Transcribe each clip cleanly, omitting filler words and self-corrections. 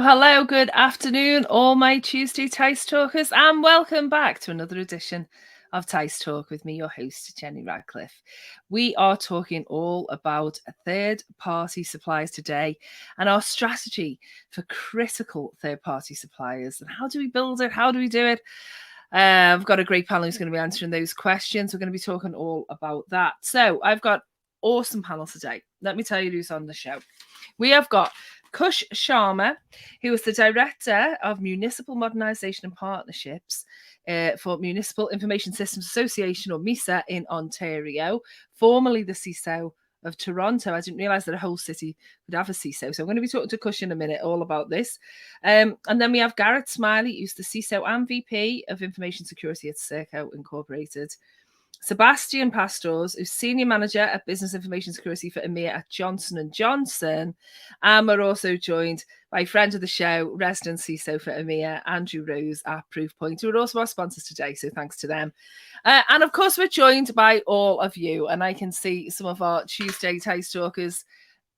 Hello, good afternoon, all my Tuesday teissTalkers, and welcome back to another edition of teissTalk with me, your host, Jenny Radcliffe. We are talking all about third-party suppliers today and our strategy for critical third-party suppliers. And how do we build it? How do we do it? I've got a great panel who's going to be answering those questions. We're going to be talking all about that. So I've got awesome panel today. Let me tell you who's on the show. We have got Kush Sharma, who is the Director of Municipal Modernisation and Partnerships for Municipal Information Systems Association, or MISA, in Ontario, formerly the CISO of Toronto. I didn't realise that a whole city would have a CISO. So I'm going to be talking to Kush in a minute all about this. And then we have Garrett Smiley, who's the CISO and VP of Information Security at Serco Incorporated. Sebastian Pastors, who's Senior Manager at Business Information Security for EMEA at Johnson & Johnson. And we're also joined by friend of the show, resident CISO for EMEA, Andrew Rose at Proofpoint, who are also our sponsors today, so thanks to them. And of course, we're joined by all of you, and I can see some of our Tuesday teissTalkers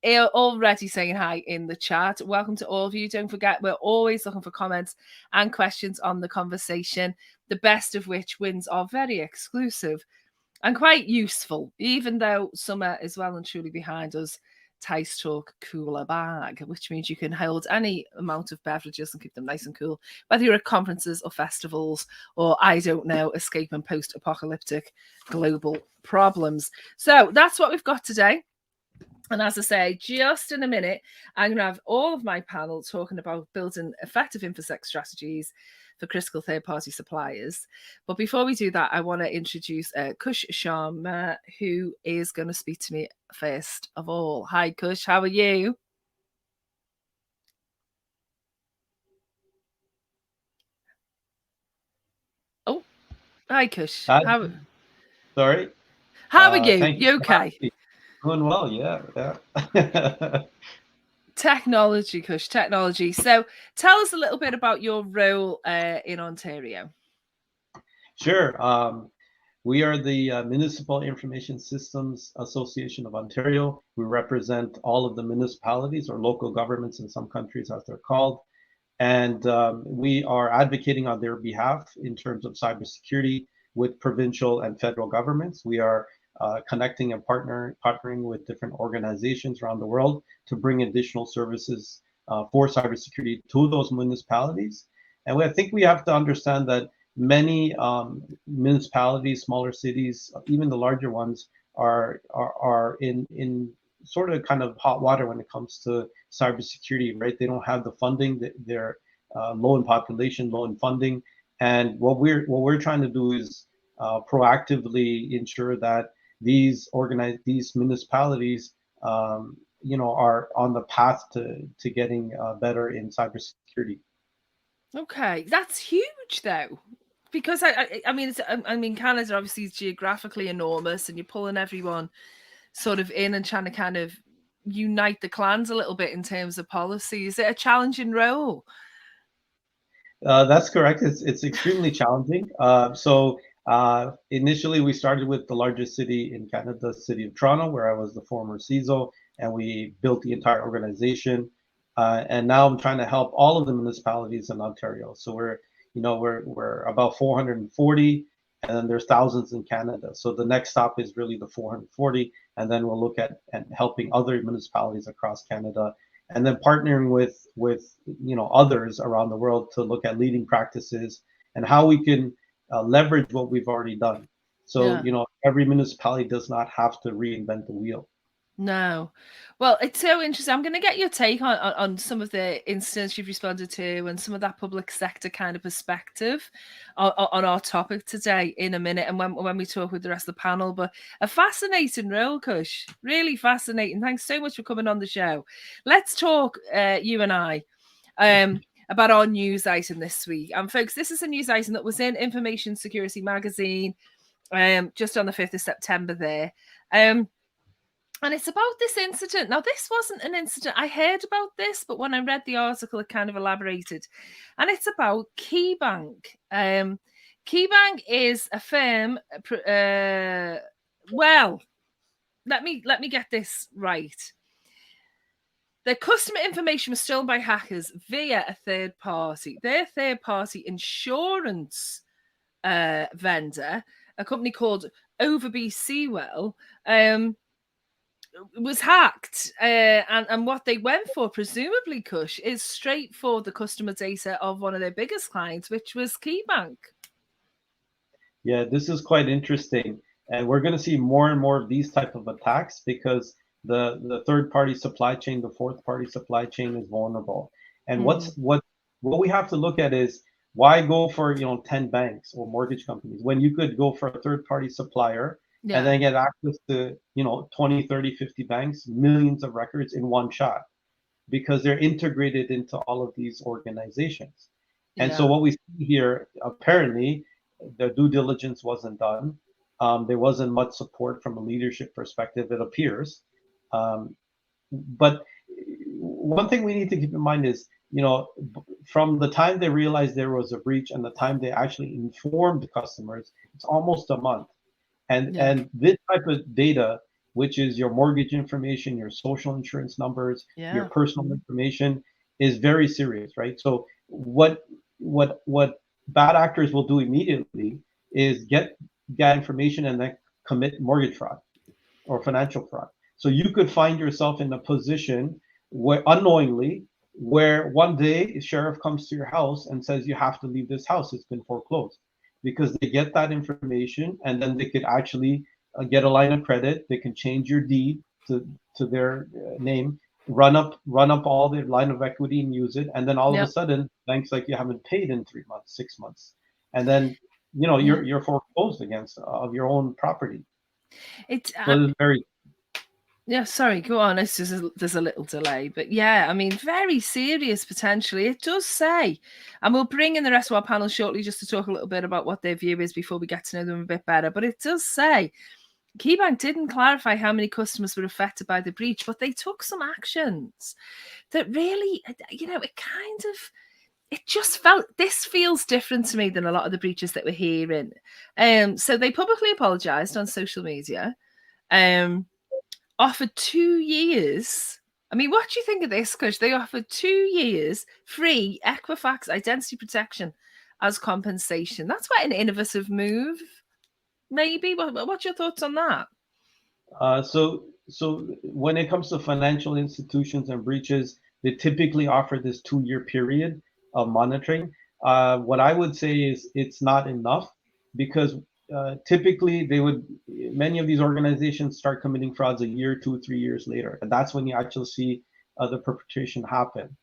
already saying hi in the chat. Welcome to all of you. Don't forget, we're always looking for comments and questions on the conversation, the best of which wins are very exclusive and quite useful, even though summer is well and truly behind us. teissTalk cooler bag, which means you can hold any amount of beverages and keep them nice and cool, whether you're at conferences or festivals or, I don't know, escaping post-apocalyptic global problems. So that's what we've got today. And as I say, just in a minute, I'm going to have all of my panel talking about building effective InfoSec strategies for critical third-party suppliers. But before we do that, I want to introduce Kush Sharma, who is going to speak to me first of all. Hi, Kush. How are you? Oh, hi, Kush. Sorry. How are you? Thank you. You okay? Doing well, yeah. Technology, Kush, technology. So tell us a little bit about your role in Ontario. Sure. We are the Municipal Information Systems Association of Ontario. We represent all of the municipalities or local governments in some countries, as they're called. And we are advocating on their behalf in terms of cybersecurity with provincial and federal governments. We are connecting and partnering with different organizations around the world to bring additional services for cybersecurity to those municipalities. And I think we have to understand that many municipalities, smaller cities, even the larger ones, are in sort of kind of hot water when it comes to cybersecurity, right? They don't have the funding. They're low in population, low in funding, and what we're trying to do is proactively ensure that these municipalities, are on the path to getting better in cybersecurity. Okay, that's huge, though. Because I mean, Canada obviously is geographically enormous, and you're pulling everyone sort of in and trying to kind of unite the clans a little bit in terms of policy. Is it a challenging role? That's correct. It's extremely challenging. So initially, we started with the largest city in Canada, the city of Toronto, where I was the former CISO, and we built the entire organization. And now I'm trying to help all of the municipalities in Ontario. So we're about 440, and then there's thousands in Canada. So the next stop is really the 440, and then we'll look at helping other municipalities across Canada, and then partnering with others around the world to look at leading practices and how we can leverage what we've already done. So every municipality does not have to reinvent the wheel. No. Well, it's so interesting. I'm going to get your take on some of the incidents you've responded to and some of that public sector kind of perspective on our topic today in a minute, and when we talk with the rest of the panel. But a fascinating role, Kush. Really fascinating. Thanks so much for coming on the show. Let's talk, you and I, about our news item this week. And folks, this is a news item that was in Information Security Magazine just on the 5th of September there. And it's about this incident. Now, this wasn't an incident. I heard about this, but when I read the article, it kind of elaborated. And it's about KeyBank. KeyBank is a firm. Well, let me get this right. Their customer information was stolen by hackers via a third party. Their third party insurance vendor, a company called Overby Sewell, was hacked. And what they went for, presumably, Kush, is straight for the customer data of one of their biggest clients, which was KeyBank. Yeah, this is quite interesting. And we're going to see more and more of these type of attacks because the third party supply chain, the fourth party supply chain is vulnerable. And what we have to look at is why go for 10 banks or mortgage companies when you could go for a third party supplier and then get access to 20, 30, 50 banks, millions of records in one shot because they're integrated into all of these organizations. And so what we see here, apparently, the due diligence wasn't done. There wasn't much support from a leadership perspective, it appears. But one thing we need to keep in mind is, from the time they realized there was a breach and the time they actually informed the customers, it's almost a month. And this type of data, which is your mortgage information, your social insurance numbers, your personal information, is very serious, right? So what bad actors will do immediately is get information and then commit mortgage fraud or financial fraud. So you could find yourself in a position where unknowingly, where one day a sheriff comes to your house and says you have to leave this house, it's been foreclosed, because they get that information and then they could actually get a line of credit. They can change your deed to their name, run up all their line of equity and use it, and then all of a sudden, bank's like, you haven't paid in 3 months, 6 months, and then you're foreclosed against of your own property. It's very. Yeah, sorry, go on. There's a little delay, but yeah, I mean, very serious potentially. It does say, and we'll bring in the rest of our panel shortly just to talk a little bit about what their view is before we get to know them a bit better. But it does say KeyBank didn't clarify how many customers were affected by the breach, but they took some actions that really, it just this feels different to me than a lot of the breaches that we're hearing. So they publicly apologized on social media. Offered 2 years. I mean, what do you think of this, Kush? They offered 2 years free Equifax identity protection as compensation. That's quite an innovative move, maybe. What's your thoughts on that? So when it comes to financial institutions and breaches, they typically offer this 2-year period of monitoring. What I would say is it's not enough because typically many of these organizations start committing frauds a year, 2, 3 years later, and that's when you actually see the perpetration happen.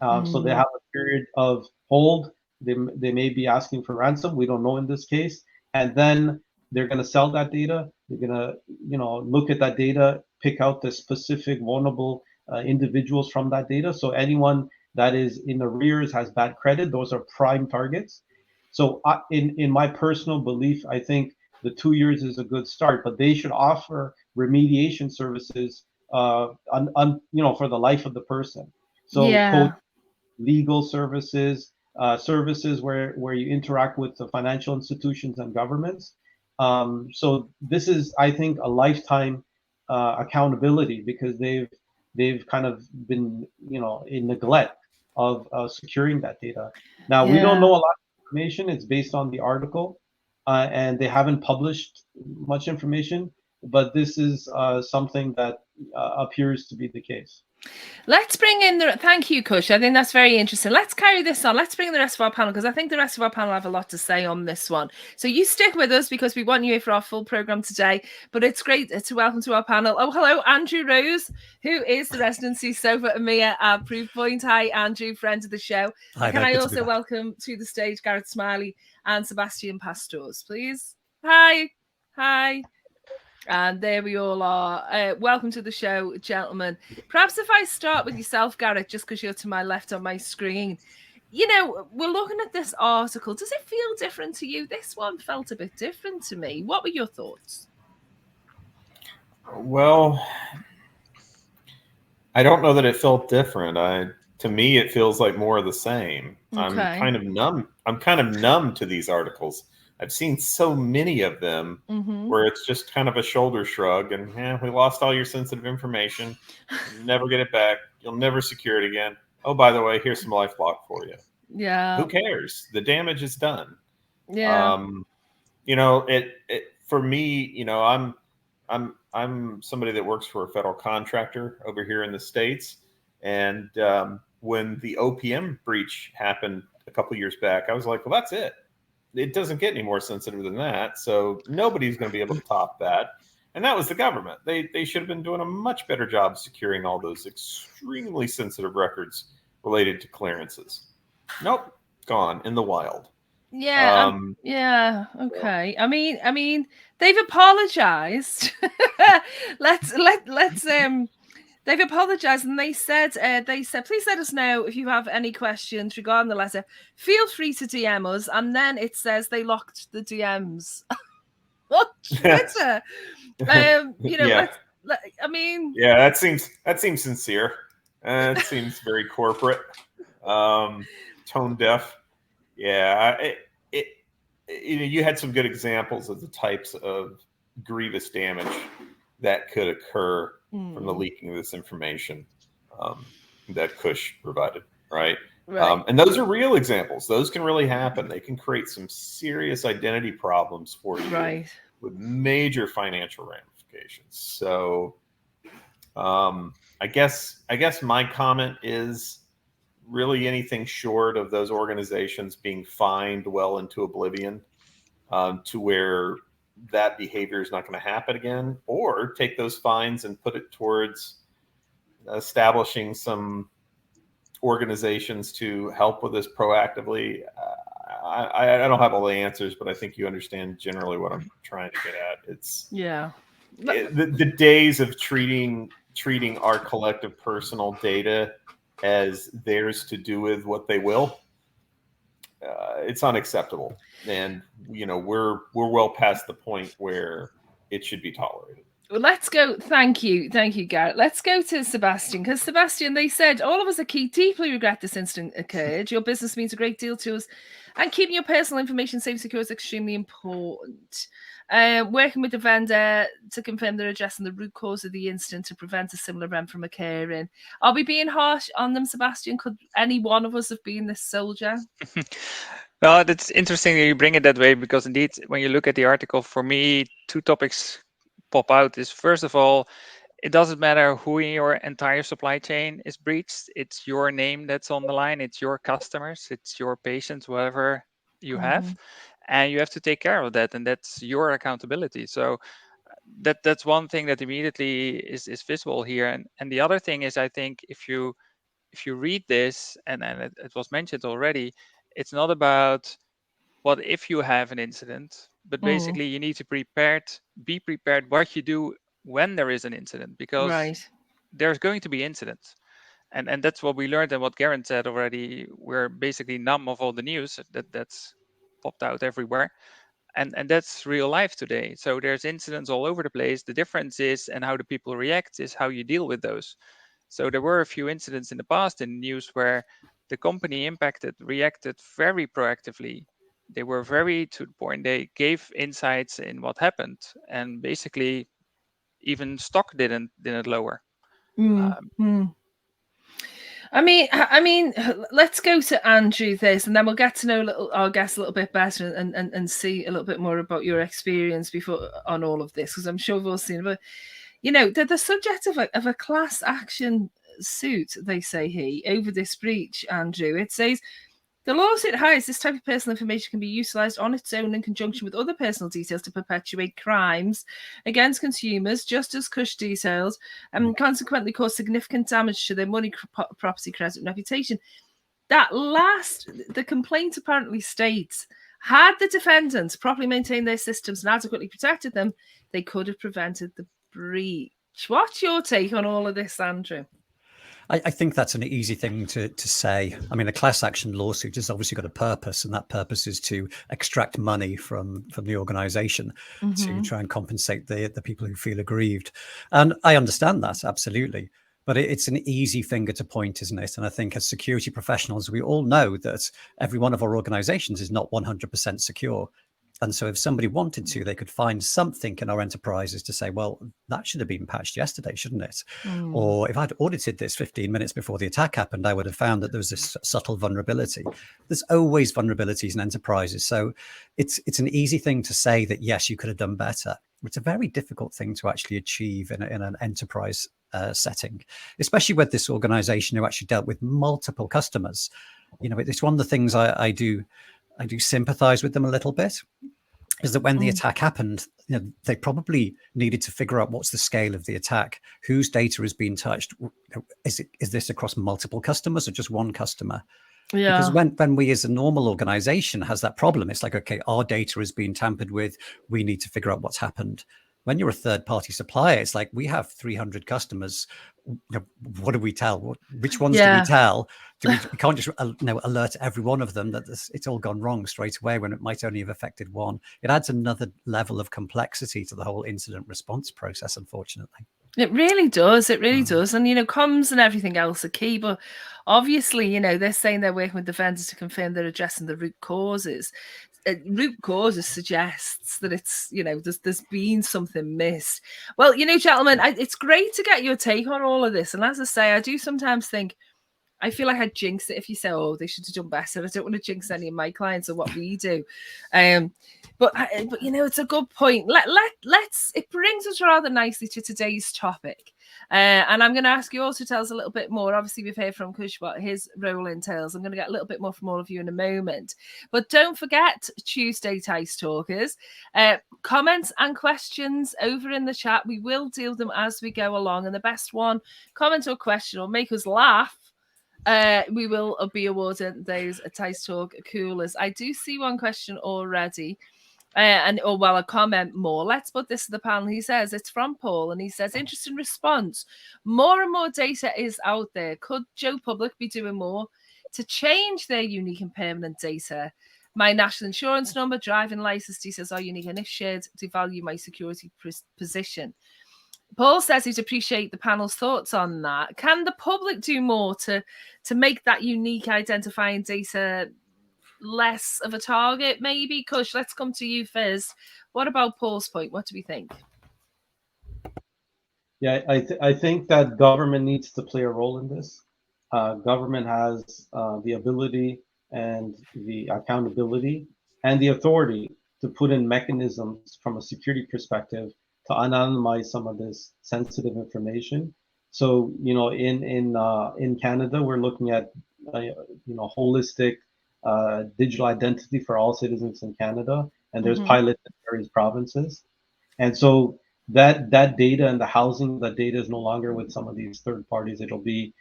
So they have a period of hold. They may be asking for ransom. We don't know in this case, and then they're going to sell that data. They're going to, look at that data, pick out the specific vulnerable individuals from that data. So anyone that is in arrears, has bad credit, those are prime targets. So in my personal belief, I think the 2 years is a good start, but they should offer remediation services, for the life of the person. So coach, legal services, services where you interact with the financial institutions and governments. So this is, I think, a lifetime accountability because they've kind of been, in neglect of securing that data. Now we don't know a lot of information. It's based on the article, and they haven't published much information. But this is something that appears to be the case. Let's bring in thank you, Kush. I think that's very interesting. Let's carry this on. Let's bring in the rest of our panel because I think the rest of our panel have a lot to say on this one. So you stick with us because we want you here for our full program today. But it's great to welcome to our panel. Oh, hello, Andrew Rose, who is the resident CISO for EMEA at Proofpoint. Hi, Andrew, friend of the show. Hi, can I also welcome to the stage Gareth Smiley and Sebastian Pastors, please? Hi. And there we all are. Welcome to the show, gentlemen. Perhaps if I start with yourself, Gareth, just because you're to my left on my screen. We're looking at this article. Does it feel different to you? This one felt a bit different to me. What were your thoughts? Well, I don't know that it felt different. To me, it feels like more of the same. Okay. I'm kind of numb to these articles. I've seen so many of them where it's just kind of a shoulder shrug and we lost all your sensitive information. You'll never get it back. You'll never secure it again. Oh, by the way, here's some LifeLock for you. Yeah. Who cares? The damage is done. Yeah. You know, it for me, you know, I'm somebody that works for a federal contractor over here in the States. And when the OPM breach happened a couple of years back, I was like, well, that's it. It doesn't get any more sensitive than that. So nobody's going to be able to top that. And that was the government. They should have been doing a much better job securing all those extremely sensitive records related to clearances. Nope, gone in the wild. Yeah, yeah, okay. I mean, they've apologized. let's they've apologized, and they said, please let us know if you have any questions regarding the letter. Feel free to DM us. And then it says they locked the DMs on Twitter. You know, yeah. I mean, yeah, that seems sincere. It seems very corporate, tone deaf. Yeah, you know, you had some good examples of the types of grievous damage that could occur from the leaking of this information that Cush provided, right? And those are real examples. Those can really happen. They can create some serious identity problems for you with major financial ramifications. So I guess my comment is really anything short of those organizations being fined well into oblivion to where that behavior is not going to happen again, or take those fines and put it towards establishing some organizations to help with this proactively. I don't have all the answers, but I think you understand generally what I'm trying to get at. It's the days of treating our collective personal data as theirs to do with what they will. It's unacceptable, and you know we're well past the point where it should be tolerated. Well, let's go. Thank you, Garrett. Let's go to Sebastian, because Sebastian, they said, all of us at Key deeply regret this incident occurred. Your business means a great deal to us, and keeping your personal information safe and secure is extremely important. Working with the vendor to confirm their address and the root cause of the incident to prevent a similar event from occurring. Are we being harsh on them, Sebastian? Could any one of us have been this soldier? Well, that's interesting that you bring it that way, because indeed, when you look at the article, for me, two topics pop out. Is first of all, it doesn't matter who in your entire supply chain is breached. It's your name that's on the line. It's your customers. It's your patients, whatever you have. And you have to take care of that. And that's your accountability. So that's one thing that immediately is visible here. And the other thing is, I think if you read this, and it was mentioned already, it's not about what if you have an incident, but basically you need to be prepared what you do when there is an incident, because there's going to be incidents. And that's what we learned, and what Garen said already. We're basically numb of all the news that's popped out everywhere. And that's real life today. So there's incidents all over the place. The difference is, and how the people react is how you deal with those. So there were a few incidents in the past in the news where the company impacted reacted very proactively. They were very to the point. They gave insights in what happened, and basically even stock didn't lower. I mean, let's go to Andrew this, and then we'll get to know our guest a little bit better and see a little bit more about your experience before on all of this, because I'm sure we've all seen it. But you know, they're the subject of a class action suit, they say over this breach, Andrew. It says the lawsuit highlights this type of personal information can be utilised on its own in conjunction with other personal details to perpetuate crimes against consumers, just as Cush details, and consequently cause significant damage to their money, property, credit, and reputation. That last, the complaint apparently states, had the defendants properly maintained their systems and adequately protected them, they could have prevented the breach. What's your take on all of this, Andrew? I think that's an easy thing to say. I mean, a class action lawsuit has obviously got a purpose, and that purpose is to extract money from the organization to try and compensate the people who feel aggrieved. And I understand that, absolutely. But it's an easy finger to point, isn't it? And I think as security professionals, we all know that every one of our organizations is not 100% secure. And so if somebody wanted to, they could find something in our enterprises to say, well, that should have been patched yesterday, shouldn't it? Or if I'd audited this 15 minutes before the attack happened, I would have found that there was this subtle vulnerability. There's always vulnerabilities in enterprises. So it's an easy thing to say that, yes, you could have done better. It's a very difficult thing to actually achieve in an enterprise setting, especially with this organization who actually dealt with multiple customers. You know, it's one of the things I do sympathize with them a little bit, is that when the attack happened, you know, they probably needed to figure out what's the scale of the attack, whose data is being touched. Is this across multiple customers or just one customer? Yeah. Because when we as a normal organization has that problem, it's like, okay, our data is being tampered with. We need to figure out what's happened. When you're a third-party supplier, it's like, we have 300 customers. What do we tell? Which ones do we tell? We can't just alert every one of them that it's all gone wrong straight away when it might only have affected one. It adds another level of complexity to the whole incident response process, unfortunately. It really does. It really does. And, you know, comms and everything else are key. But obviously, you know, they're saying they're working with the vendors to confirm they're addressing the root causes. Root causes suggests that it's, you know, there's been something missed. Well, you know, gentlemen, it's great to get your take on all of this. And as I say, I do sometimes think, I feel like I'd jinx it if you say, oh, they should have done better. I don't want to jinx any of my clients or what we do. But you know, it's a good point. Let's. It brings us rather nicely to today's topic. And I'm going to ask you also to tell us a little bit more. Obviously, we've heard from Kush what his role entails. I'm going to get a little bit more from all of you in a moment. But don't forget, Tuesday teissTalkers, comments and questions over in the chat. We will deal them as we go along. And the best one, comment or question, will make us laugh. We will be awarding those teissTalk coolers. I do see one question already. A comment more. Let's put this to the panel. He says, it's from Paul, and he says, interesting response. More and more data is out there. Could Joe Public be doing more to change their unique and permanent data? My national insurance number, driving license details are unique and if shared, devalue my security position. Paul says he'd appreciate the panel's thoughts on that. Can the public do more to make that unique identifying data less of a target, maybe? Kush, let's come to you first. What about Paul's point? What do we think? Yeah, I think that government needs to play a role in this. Government has the ability and the accountability and the authority to put in mechanisms from a security perspective to anonymize some of this sensitive information. So, you know, in Canada, we're looking at holistic digital identity for all citizens in Canada, and there's pilots in various provinces. And so that data and the housing, that data is no longer with some of these third parties. It'll be,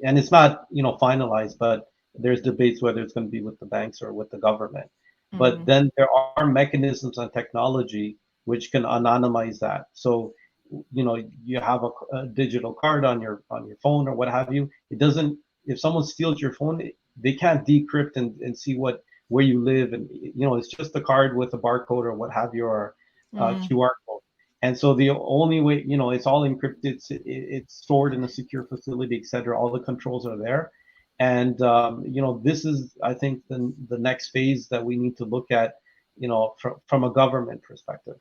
and it's not, you know, finalized, but there's debates whether it's going to be with the banks or with the government. But then there are mechanisms and technology which can anonymize that. So, you know, you have a digital card on your phone or what have you. It doesn't, if someone steals your phone, they can't decrypt and see where you live. And, you know, it's just a card with a barcode or what have you, or QR code. And so the only way, you know, it's all encrypted, it's stored in a secure facility, et cetera. All the controls are there. And, you know, this is, I think, the next phase that we need to look at, you know, from a government perspective.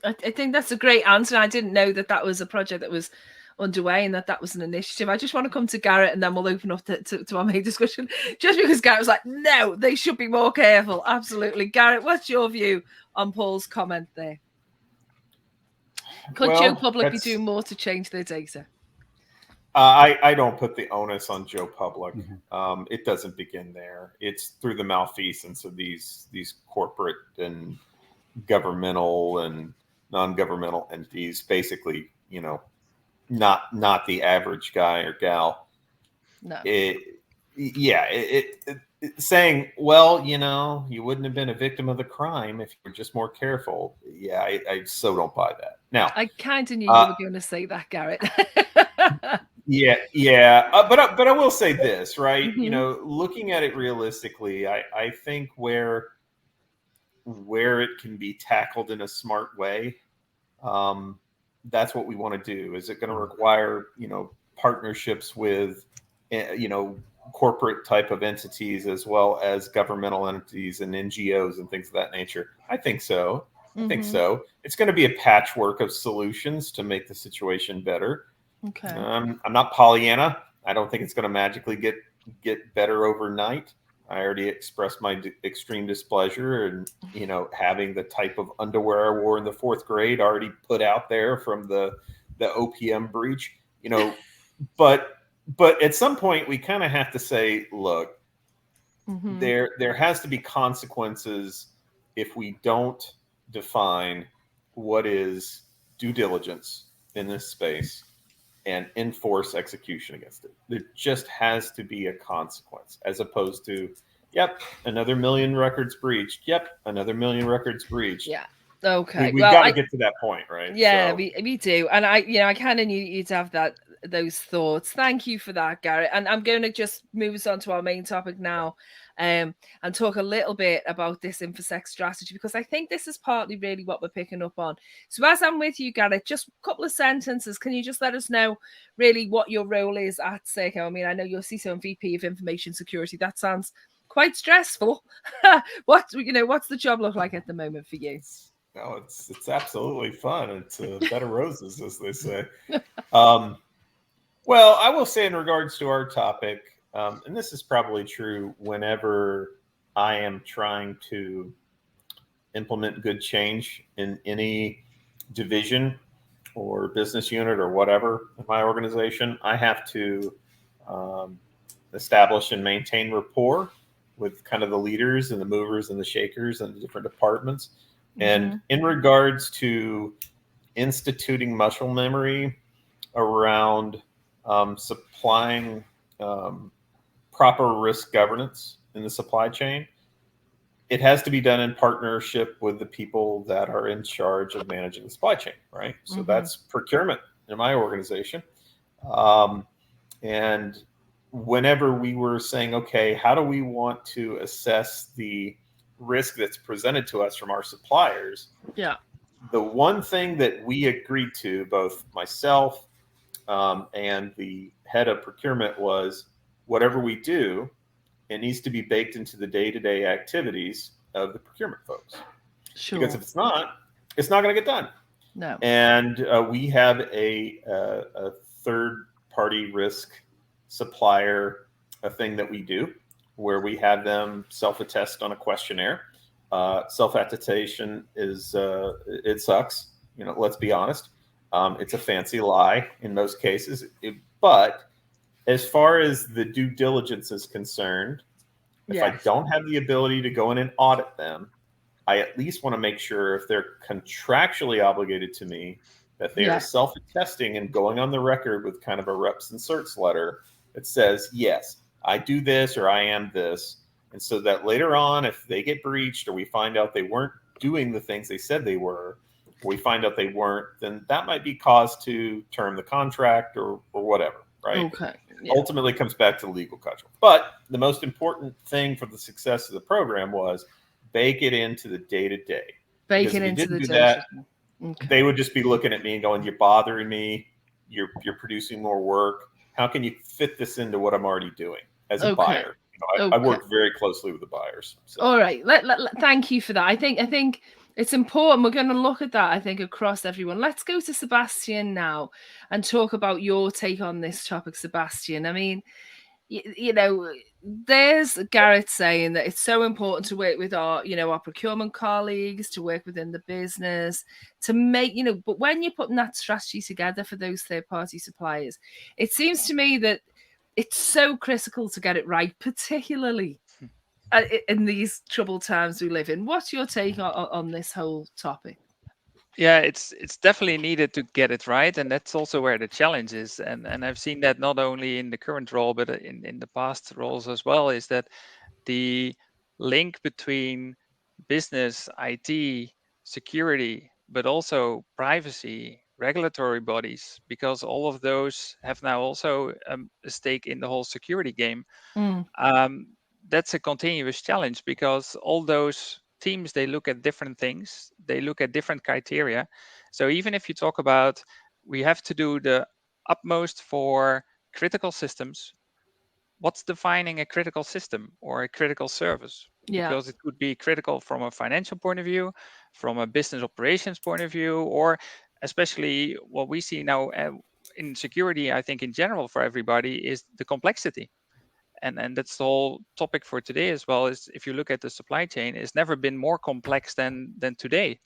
I think that's a great answer. I didn't know that was a project that was underway and that was an initiative. I just want to come to Garrett and then we'll open up to our main discussion, just because Garrett was like, no, they should be more careful. Absolutely. Garrett, what's your view on Paul's comment there? Could Joe Public be doing more to change their data? I don't put the onus on Joe Public. It doesn't begin there. It's through the malfeasance of these corporate and governmental and non-governmental entities, basically, you know, not the average guy or gal. No. Saying, well, you know, you wouldn't have been a victim of the crime if you were just more careful. Yeah, I so don't buy that. Now, I kind of knew you were going to say that, Garrett. But I will say this, right? You know, looking at it realistically, I think where it can be tackled in a smart way, that's what we want to do. Is it going to require, you know, partnerships with, you know, corporate type of entities as well as governmental entities and NGOs and things of that nature? I think so. I think so. It's going to be a patchwork of solutions to make the situation better. Okay. I'm not Pollyanna. I don't think it's going to magically get better overnight. I already expressed my extreme displeasure and, having the type of underwear I wore in the 4th grade already put out there from the OPM breach, but at some point we kind of have to say, look, there has to be consequences if we don't define what is due diligence in this space and enforce execution against it. There just has to be a consequence, as opposed to, yep, another million records breached. Yep, another million records breached. Yeah. Okay. We've got to get to that point, right? Yeah, So, we do. And I kind of knew you'd have those thoughts. Thank you for that, Garrett. And I'm going to just move us on to our main topic now, and talk a little bit about this InfoSec strategy, because I think this is partly really what we're picking up on. So as I'm with you, Garrett, just a couple of sentences. Can you just let us know really what your role is at SECO? I mean, I know you're CISO and VP of Information Security. That sounds quite stressful. What's the job look like at the moment for you? No, it's absolutely fun. It's bed of roses, as they say. Well, I will say in regards to our topic, and this is probably true whenever I am trying to implement good change in any division or business unit or whatever in my organization, I have to establish and maintain rapport with kind of the leaders and the movers and the shakers and the different departments. And in regards to instituting muscle memory around supplying proper risk governance in the supply chain, it has to be done in partnership with the people that are in charge of managing the supply chain, right? So that's procurement in my organization. And whenever we were saying, okay, how do we want to assess the risk that's presented to us from our suppliers? Yeah. The one thing that we agreed to, both myself and the head of procurement, was whatever we do, it needs to be baked into the day-to-day activities of the procurement folks. Sure. Because if it's not going to get done. No. And we have a third-party risk supplier, a thing that we do where we have them self-attest on a questionnaire. Self-attestation is it sucks. Let's be honest. It's a fancy lie in most cases. But as far as the due diligence is concerned, if I don't have the ability to go in and audit them, I at least want to make sure, if they're contractually obligated to me, that they are self-attesting and going on the record with kind of a reps and certs letter that says, yes, I do this or I am this. And so that later on, if they get breached or we find out they weren't doing the things they said they were, or we find out they weren't, then that might be cause to term the contract or whatever, right? Okay. Yeah. Ultimately comes back to the legal contract. But the most important thing for the success of the program was bake it into the day-to-day. Bake it into the day-to-day. They would just be looking at me and going, you're bothering me. You're producing more work. How can you fit this into what I'm already doing as a buyer? I work very closely with the buyers. So. All right. Thank you for that. I think it's important. We're going to look at that, I think, across everyone. Let's go to Sebastian now and talk about your take on this topic, Sebastian. I mean, there's Garrett saying that it's so important to work with our procurement colleagues, to work within the business, to make, but when you're putting that strategy together for those third-party suppliers, it seems to me that it's so critical to get it right, particularly in these troubled times we live in. What's your take on this whole topic? Yeah, it's definitely needed to get it right, and that's also where the challenge is. And I've seen that not only in the current role, but in the past roles as well, is that the link between business, IT, security, but also privacy, regulatory bodies, because all of those have now also a stake in the whole security game. That's a continuous challenge, because all those teams, they look at different things, they look at different criteria. So even if you talk about, we have to do the utmost for critical systems, what's defining a critical system or a critical service? Yeah. Because it could be critical from a financial point of view, from a business operations point of view, or especially what we see now in security, I think in general for everybody, is the complexity. And that's the whole topic for today as well. Is if you look at the supply chain, it's never been more complex than today.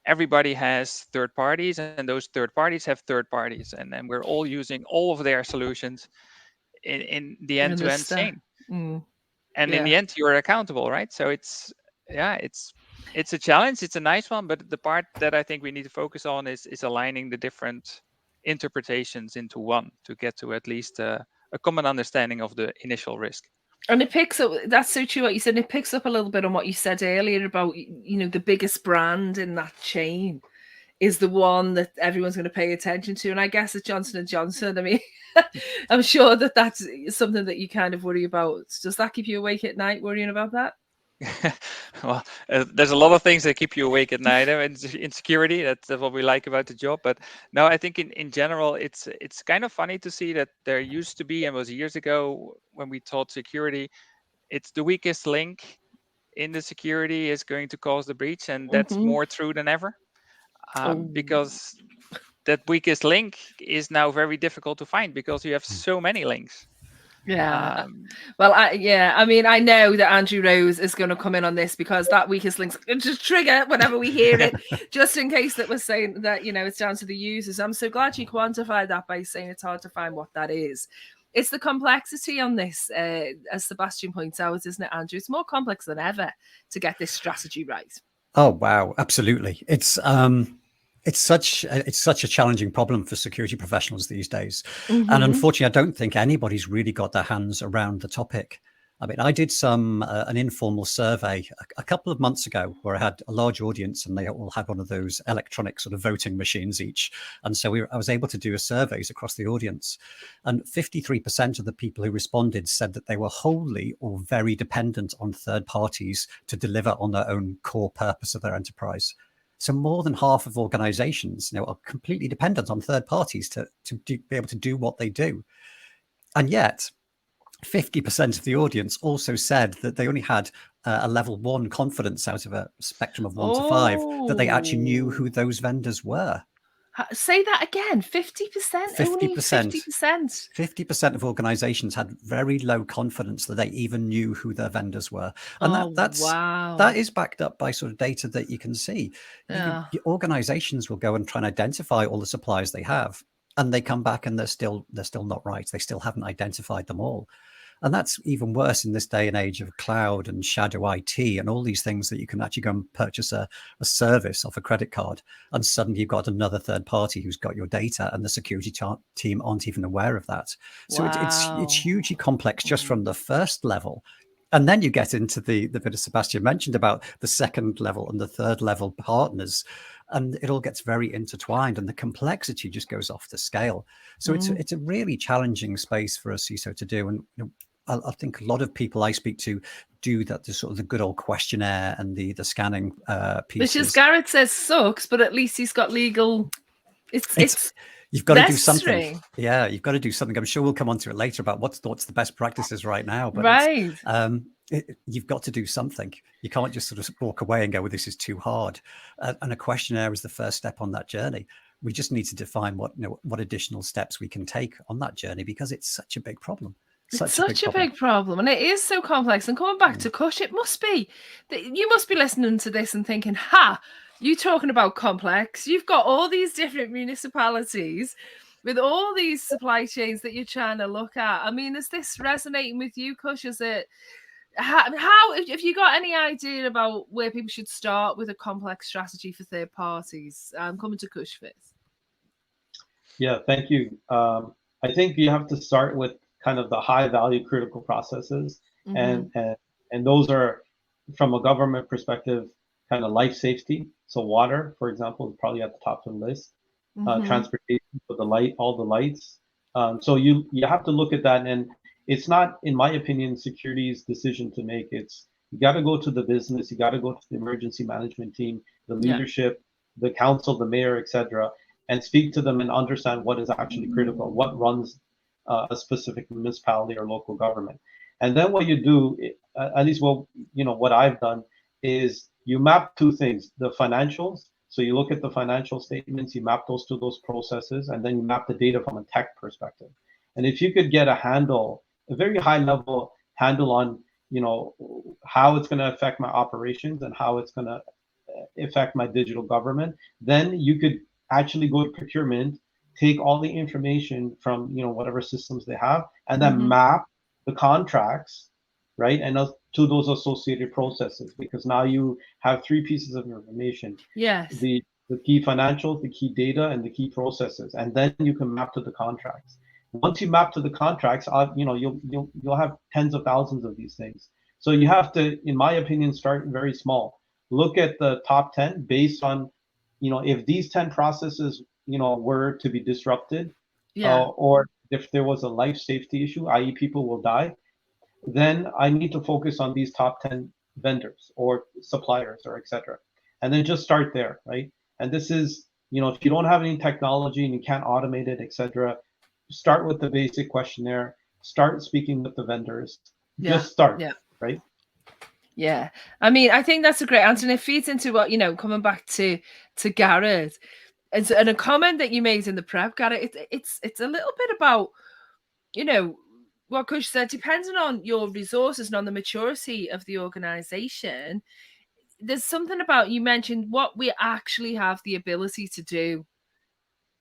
Everybody has third parties, and those third parties have third parties, and then we're all using all of their solutions in the Even end-to-end chain. And in Yeah. the end, you're accountable, right? So it's a challenge. It's a nice one, but the part that I think we need to focus on is aligning the different interpretations into one to get to at least a common understanding of the initial risk. And it picks up, that's so true what you said, it picks up a little bit on what you said earlier about, the biggest brand in that chain is the one that everyone's going to pay attention to. And I guess it's Johnson & Johnson. I mean, I'm sure that that's something that you kind of worry about. Does that keep you awake at night worrying about that? Well, there's a lot of things that keep you awake at night in security. That's what we like about the job. But no, I think in general, it's kind of funny to see that there used to be, and was years ago when we taught security, it's the weakest link in the security is going to cause the breach, and that's more true than ever, because that weakest link is now very difficult to find because you have so many links. Yeah. Well, I mean, I know that Andrew Rose is going to come in on this because that weakest link's just trigger whenever we hear it, just in case that we're saying that, it's down to the users. I'm so glad you quantified that by saying it's hard to find what that is. It's the complexity on this, as Sebastian points out, isn't it, Andrew? It's more complex than ever to get this strategy right. Oh, wow. Absolutely. It's such a challenging problem for security professionals these days. And unfortunately, I don't think anybody's really got their hands around the topic. I mean, I did an informal survey a couple of months ago where I had a large audience and they all had one of those electronic sort of voting machines each. And so I was able to do surveys across the audience. And 53% of the people who responded said that they were wholly or very dependent on third parties to deliver on their own core purpose of their enterprise. So more than half of organizations are completely dependent on third parties to be able to do what they do. And yet 50% of the audience also said that they only had a level 1 confidence out of a spectrum of 1 to 5, that they actually knew who those vendors were. Say that again. 50%? 50%. Only 50%. 50% of organizations had very low confidence that they even knew who their vendors were. And that is backed up by sort of data that you can see. Organizations will go and try and identify all the suppliers they have, and they come back and they're still not right. They still haven't identified them all. And that's even worse in this day and age of cloud and shadow IT and all these things that you can actually go and purchase a service off a credit card. And suddenly you've got another third party who's got your data and the security team aren't even aware of that. So it's hugely complex just from the first level. And then you get into the bit of Sebastian mentioned about the second level and the third level partners. And it all gets very intertwined and the complexity just goes off the scale. So it's a really challenging space for a CISO to do. And I think a lot of people I speak to do that, the sort of the good old questionnaire and the scanning pieces. Which, as Garrett says, sucks, but at least he's got legal. It's you've got to do something. Yeah, you've got to do something. I'm sure we'll come on to it later about what's the best practices right now. But you've got to do something. You can't just sort of walk away and go, well, this is too hard. And a questionnaire is the first step on that journey. We just need to define what additional steps we can take on that journey because it's such a big problem. It's such a big problem, and it is so complex. And coming back to Kush, it must be that you must be listening to this and thinking, you talking about complex. You've got all these different municipalities with all these supply chains that you're trying to look at. I mean, is this resonating with you, Kush? Is it how if you got any idea about where people should start with a complex strategy for third parties? I'm coming to Kush first. Yeah, thank you. I think you have to start with kind of the high value critical processes. And those are, from a government perspective, kind of life safety. So water, for example, is probably at the top of the list. Transportation, for all the lights. So you have to look at that. And it's not, in my opinion, security's decision to make. It's, you got to go to the business, you got to go to the emergency management team, the leadership, the council, the mayor, etc., and speak to them and understand what is actually critical, what runs a specific municipality or local government. And then what you do, at least what I've done, is you map two things: the financials. So you look at the financial statements, you map those to those processes, and then you map the data from a tech perspective. And if you could get a very high level handle on, how it's going to affect my operations and how it's going to affect my digital government, then you could actually go to procurement, take all the information from, whatever systems they have, and then map the contracts, right? And to those associated processes, because now you have three pieces of information. Yes. The key financials, the key data, and the key processes, and then you can map to the contracts. Once you map to the contracts, you'll have tens of thousands of these things. So you have to, in my opinion, start very small. Look at the top 10 based on, if these 10 processes, were to be disrupted, or if there was a life safety issue, i.e. people will die, then I need to focus on these top 10 vendors or suppliers or etc. And then just start there, right? And this is, if you don't have any technology and you can't automate it, etc., start with the basic questionnaire, start speaking with the vendors, just start, right? Yeah. I mean, I think that's a great answer. And it feeds into what, coming back to Garrett, and a comment that you made in the prep, Garrett, it's a little bit about, what Kush said, depending on your resources and on the maturity of the organization, there's something about, you mentioned what we actually have the ability to do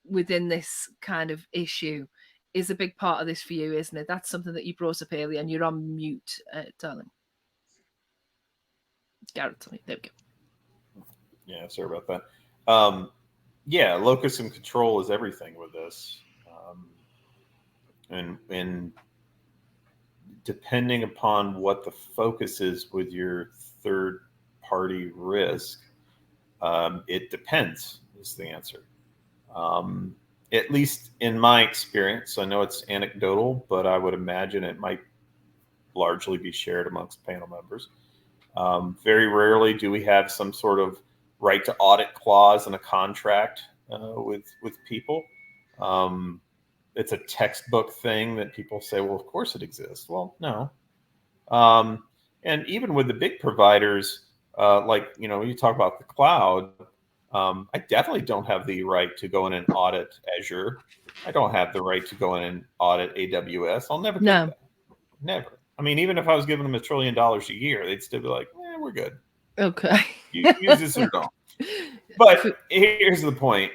within this kind of issue is a big part of this for you, isn't it? That's something that you brought up earlier, and you're on mute, darling. Garrett, there we go. Yeah, sorry about that. Yeah, locus and control is everything with this. And depending upon what the focus is with your third party risk, it depends is the answer. At least in my experience, I know it's anecdotal, but I would imagine it might largely be shared amongst panel members. Very rarely do we have some sort of right to audit clause in a contract with people. It's a textbook thing that people say, well, of course it exists. Well, no. And even with the big providers, like, you talk about the cloud, I definitely don't have the right to go in and audit Azure. I don't have the right to go in and audit AWS. I'll never do that. Never. I mean, even if I was giving them $1 trillion a year, they'd still be like, we're good. Okay. You use this or don't. But here's the point.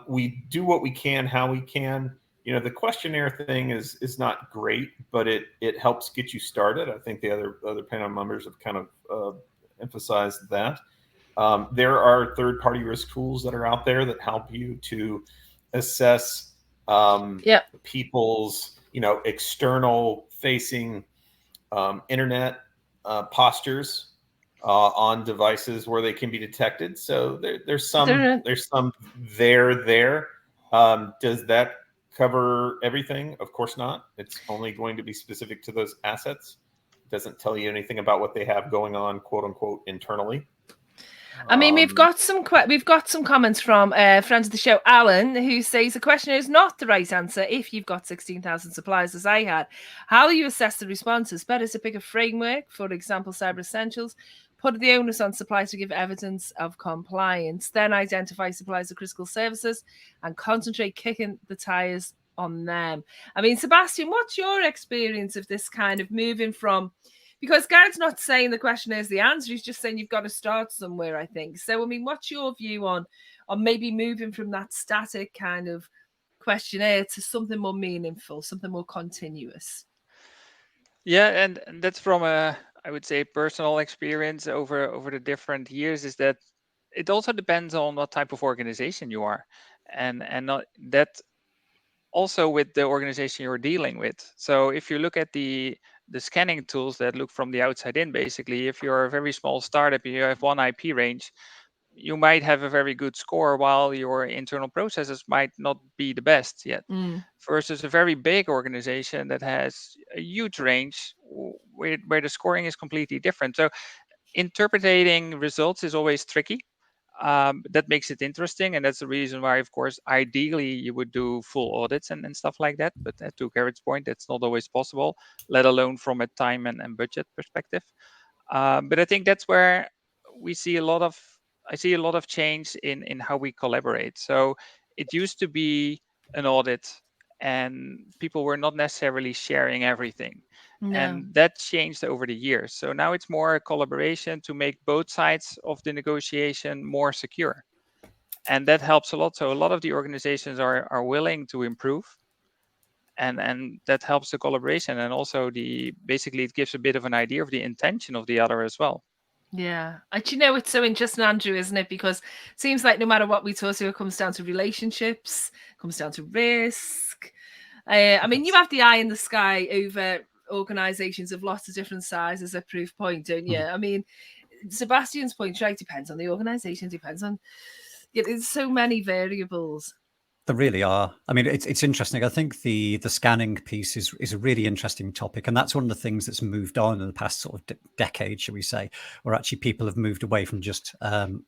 We do what we can, how we can. The questionnaire thing is not great, but it helps get you started. I think the other panel members have kind of emphasized that. There are third-party risk tools that are out there that help you to assess people's, external-facing internet postures on devices where they can be detected. So there's some there. Does that cover everything? Of course not. It's only going to be specific to those assets. It doesn't tell you anything about what they have going on, quote unquote, internally. I mean, we've got some comments from friends of the show, Alan, who says the question is not the right answer. If you've got 16,000 suppliers, as I had, how do you assess the responses? Better to pick a framework, for example, Cyber Essentials, put the onus on suppliers to give evidence of compliance, then identify suppliers of critical services and concentrate kicking the tires on them. I mean, Sebastian, what's your experience of this kind of moving from? Because Garrett's not saying the question is the answer. He's just saying you've got to start somewhere, I think. So, I mean, what's your view on maybe moving from that static kind of questionnaire to something more meaningful, something more continuous? Yeah, and that's from I would say, personal experience over the different years, is that it also depends on what type of organization you are, and not that also with the organization you're dealing with. So if you look at the scanning tools that look from the outside in, basically, if you're a very small startup, you have one IP range, you might have a very good score while your internal processes might not be the best yet, versus a very big organization that has a huge range where the scoring is completely different. So interpreting results is always tricky. That makes it interesting, and that's the reason why, of course, ideally you would do full audits and stuff like that. But to Garrett's point, that's not always possible, let alone from a time and budget perspective. But I think that's where we see I see a lot of change in how we collaborate. So it used to be an audit, and people were not necessarily sharing everything. No. And that changed over the years. So now it's more a collaboration to make both sides of the negotiation more secure. And that helps a lot. So a lot of the organizations are willing to improve. And that helps the collaboration. And also basically it gives a bit of an idea of the intention of the other as well. Yeah. And you know, it's so interesting, Andrew, isn't it? Because it seems like no matter what we talk to, it comes down to relationships, comes down to risk. I mean, you have the eye in the sky over organizations of lots of different sizes a proof point, don't you? I mean, Sebastian's point, right, depends on the organization, depends on, there's so many variables. There really are. I mean, it's interesting. I think the scanning piece is a really interesting topic, and that's one of the things that's moved on in the past sort of decade, shall we say, where actually people have moved away from just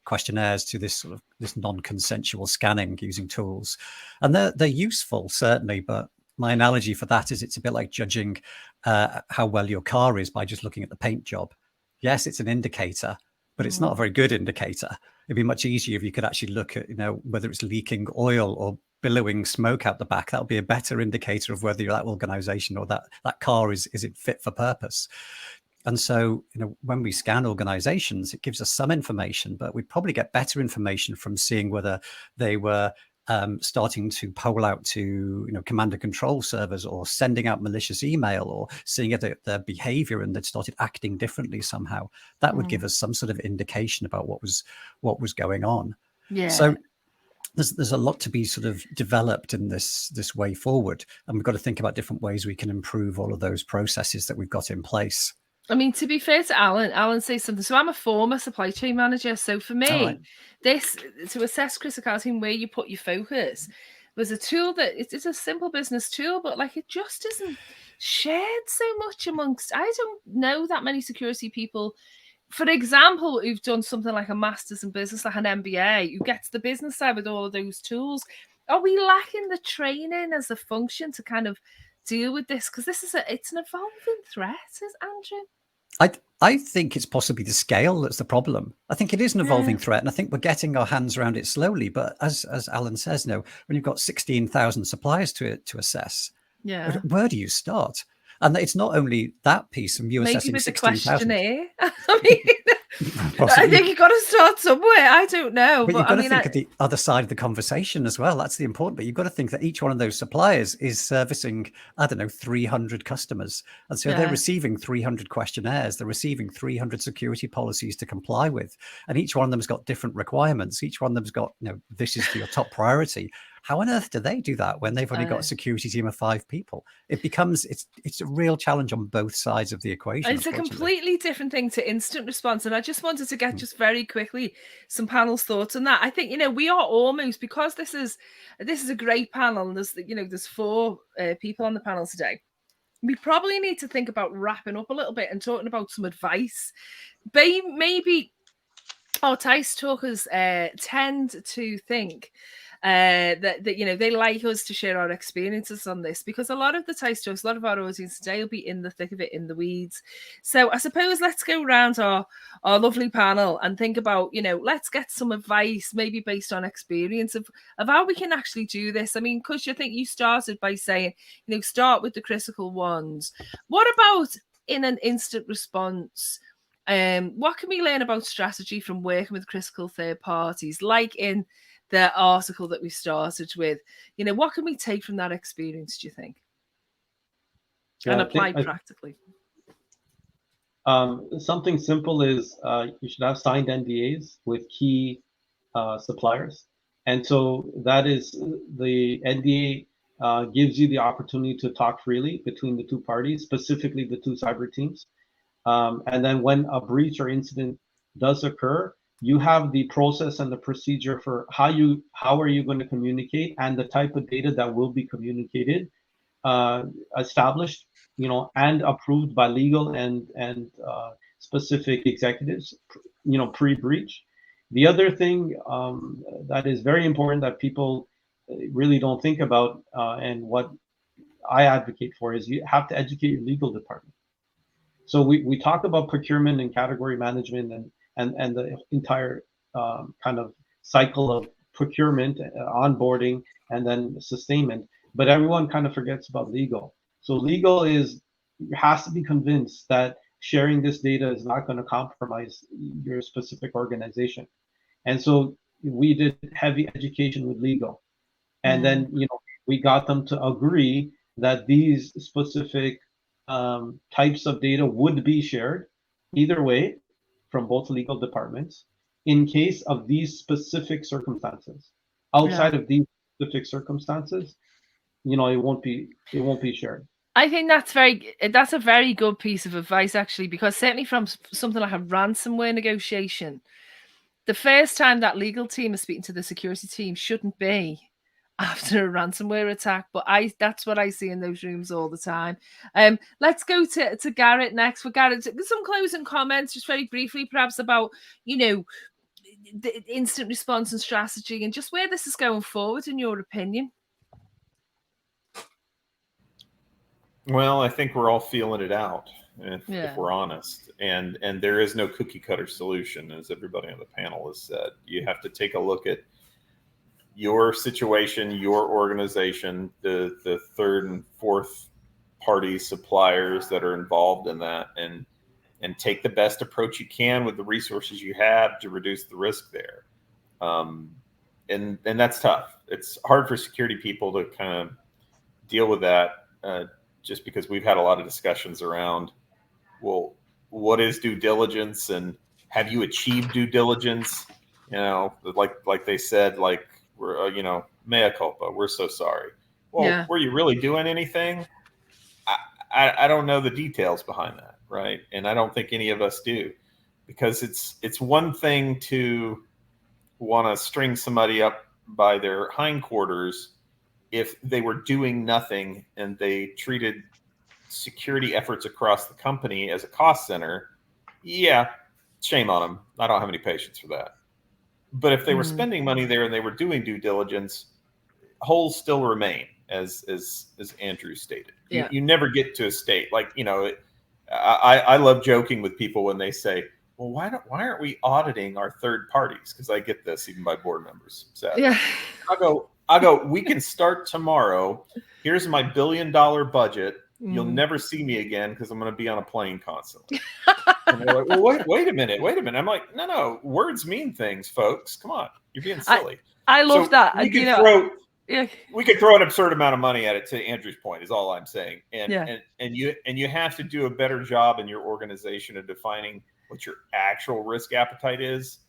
questionnaires to this sort of this non-consensual scanning using tools, and they're useful certainly. But my analogy for that is it's a bit like judging how well your car is by just looking at the paint job. Yes, it's an indicator, but it's not a very good indicator. It'd be much easier if you could actually look at, whether it's leaking oil or billowing smoke out the back. That would be a better indicator of whether that organization or that car is it fit for purpose. And so, when we scan organizations, it gives us some information, but we probably get better information from seeing whether they were starting to poll out to command and control servers, or sending out malicious email, or seeing their behavior and they'd started acting differently somehow. That would give us some sort of indication about what was going on. Yeah. So there's a lot to be sort of developed in this way forward, and we've got to think about different ways we can improve all of those processes that we've got in place. I mean, to be fair to Alan says something. So I'm a former supply chain manager. So for me, this to assess criticality and where you put your focus was a tool that it's a simple business tool, but like it just isn't shared so much amongst. I don't know that many security people, for example, who've done something like a master's in business, like an MBA, who gets the business side with all of those tools. Are we lacking the training as a function to kind of deal with this? Because it's an evolving threat, is Andrew? I think it's possibly the scale that's the problem. I think it is an evolving threat, and I think we're getting our hands around it slowly. But as Alan says, when you've got 16,000 suppliers to assess, where do you start? And it's not only that piece of you assessing 16,000. I mean, I think you've got to start somewhere. I don't know. But you've got to think of the other side of the conversation as well. That's the important bit. You've got to think that each one of those suppliers is servicing, 300 customers. And so they're receiving 300 questionnaires. They're receiving 300 security policies to comply with. And each one of them's got different requirements. Each one of them's got, this is your top priority. How on earth do they do that when they've only got a security team of 5 people? It becomes, it's a real challenge on both sides of the equation. It's a completely different thing to instant response. And I just wanted to get just very quickly some panel's thoughts on that. I think, we are almost, because this is a great panel, and there's 4 people on the panel today. We probably need to think about wrapping up a little bit and talking about some advice. Maybe our teissTalkers tend to think that they like us to share our experiences on this, because a lot of the teissTalks, a lot of our audience today will be in the thick of it, in the weeds. So I suppose let's go around our lovely panel and think about, let's get some advice, maybe based on experience of how we can actually do this. I mean, Kush, I think you started by saying, start with the critical ones. What about in an instant response? What can we learn about strategy from working with critical third parties, like in the article that we started with? What can we take from that experience, do you think? And apply practically? Something simple is you should have signed NDAs with key suppliers. And so that is, the NDA gives you the opportunity to talk freely between the 2 parties, specifically the 2 cyber teams. And then when a breach or incident does occur, you have the process and the procedure for how are you going to communicate, and the type of data that will be communicated, established, and approved by legal and specific executives, pre-breach. The other thing that is very important that people really don't think about, and what I advocate for, is you have to educate your legal department. So we talk about procurement and category management and the entire kind of cycle of procurement, onboarding, and then sustainment, but everyone kind of forgets about legal. So legal has to be convinced that sharing this data is not going to compromise your specific organization. And so we did heavy education with legal, and then we got them to agree that these specific types of data would be shared either way from both legal departments in case of these specific circumstances. Outside of these specific circumstances, it won't be shared. I think that's a very good piece of advice, actually, because certainly from something like a ransomware negotiation, the first time that legal team is speaking to the security team shouldn't be after a ransomware attack, but that's what I see in those rooms all the time. Let's go to Garrett next. For Garrett, some closing comments, just very briefly, perhaps about the instant response and strategy, and just where this is going forward, in your opinion. Well, I think we're all feeling it out, if we're honest. And there is no cookie cutter solution, as everybody on the panel has said. You have to take a look at your situation, your organization, the third and fourth party suppliers that are involved in that, and take the best approach you can with the resources you have to reduce the risk there. And that's tough. It's hard for security people to kind of deal with that, just because we've had a lot of discussions around, well, what is due diligence, and have you achieved due diligence? Like they said, like, we're, mea culpa, we're so sorry. Well, were you really doing anything? I don't know the details behind that, right? And I don't think any of us do, because it's one thing to want to string somebody up by their hindquarters if they were doing nothing and they treated security efforts across the company as a cost center. Yeah, shame on them. I don't have any patience for that. But if they were spending money there and they were doing due diligence, holes still remain, as Andrew stated. You never get to a state like, I love joking with people when they say, well, why aren't we auditing our third parties? Because I get this even by board members. Sadly. Yeah. I go, we can start tomorrow. Here's my $1 billion budget. You'll never see me again because I'm going to be on a plane constantly. And they're like, well, wait a minute. I'm like, no, words mean things, folks. Come on, you're being silly. I love that. We could throw an absurd amount of money at it, to Andrew's point, is all I'm saying. And you have to do a better job in your organization of defining what your actual risk appetite is,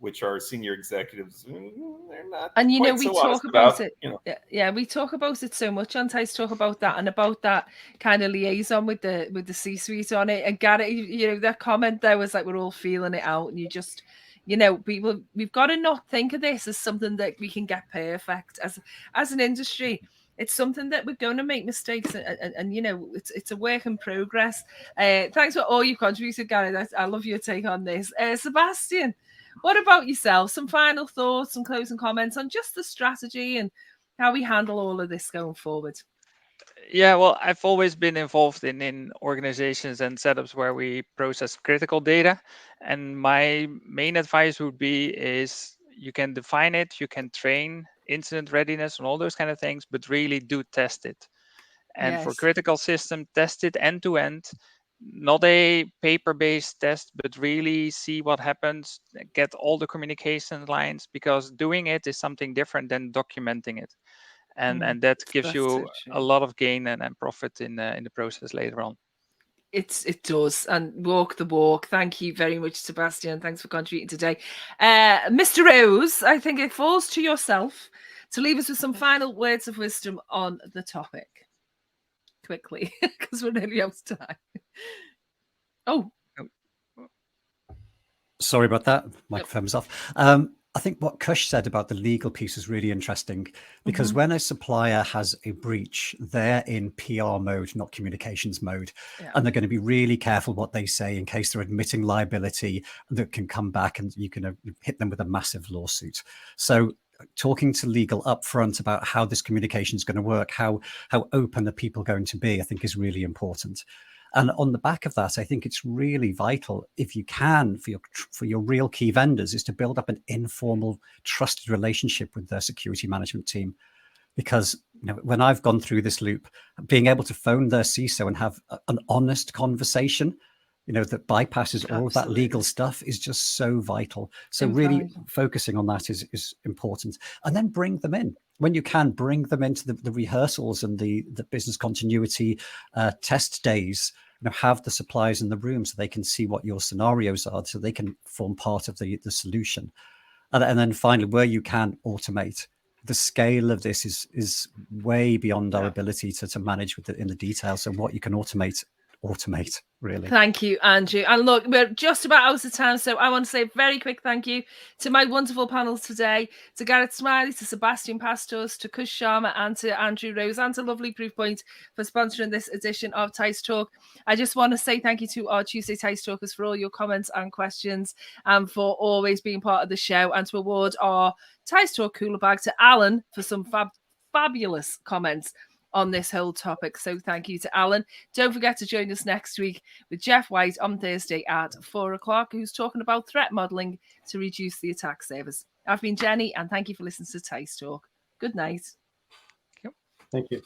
which our senior executives, they're not. And we talk about it. We talk about it so much on teissTalk, about that, and about that kind of liaison with the C-suite on it. And Garrett, that comment there was like, we're all feeling it out, and you just, people, we've got to not think of this as something that we can get perfect as an industry. It's something that we're going to make mistakes, and it's a work in progress. Thanks for all you've contributed, Garrett. I love your take on this. Sebastian, what about yourself? Some final thoughts, some closing comments on just the strategy and how we handle all of this going forward? Yeah, well, I've always been involved in organizations and setups where we process critical data. And my main advice would be is you can define it, you can train incident readiness and all those kind of things, but really do test it. And for critical system, test it end to end. Not a paper-based test, but really see what happens, get all the communication lines, because doing it is something different than documenting it. And that gives you a lot of gain and profit in the process later on. It does, and walk the walk. Thank you very much, Sebastian. Thanks for contributing today. Mr. Rose, I think it falls to yourself to leave us with some final words of wisdom on the topic. Quickly, because we're nearly out of time. Sorry about that. Microphone was off. I think what Kush said about the legal piece is really interesting, because when a supplier has a breach, they're in PR mode, not communications mode. Yeah. And they're going to be really careful what they say in case they're admitting liability that can come back and you can hit them with a massive lawsuit. So talking to legal upfront about how this communication is going to work, how open are people going to be, I think is really important. And on the back of that, I think it's really vital, if you can, for your real key vendors, is to build up an informal, trusted relationship with their security management team. Because when I've gone through this loop, being able to phone their CISO and have an honest conversation, that bypasses all of that legal stuff is just so vital. So really focusing on that is important. And then bring them in. When you can, bring them into the rehearsals and the business continuity test days. Have the suppliers in the room so they can see what your scenarios are, so they can form part of the solution. And then finally, where you can, automate. The scale of this is way beyond our ability to manage in the details. So what you can automate, really. Thank you, Andrew. And look, we're just about out of time, so I want to say a very quick thank you to my wonderful panel today, to Gareth Smiley, to Sebastian Pastos, to Kush Sharma, and to Andrew Rose, and to Lovely Proofpoint for sponsoring this edition of teissTalk. I just want to say thank you to our Tuesday teissTalkers for all your comments and questions, and for always being part of the show, and to award our teissTalk cooler bag to Alan for some fabulous comments on this whole topic. So thank you to Alan. Don't forget to join us next week with Jeff White on Thursday at 4:00, who's talking about threat modeling to reduce the attack surface. I've been Jenny, and thank you for listening to teissTalk. Good night. Thank you.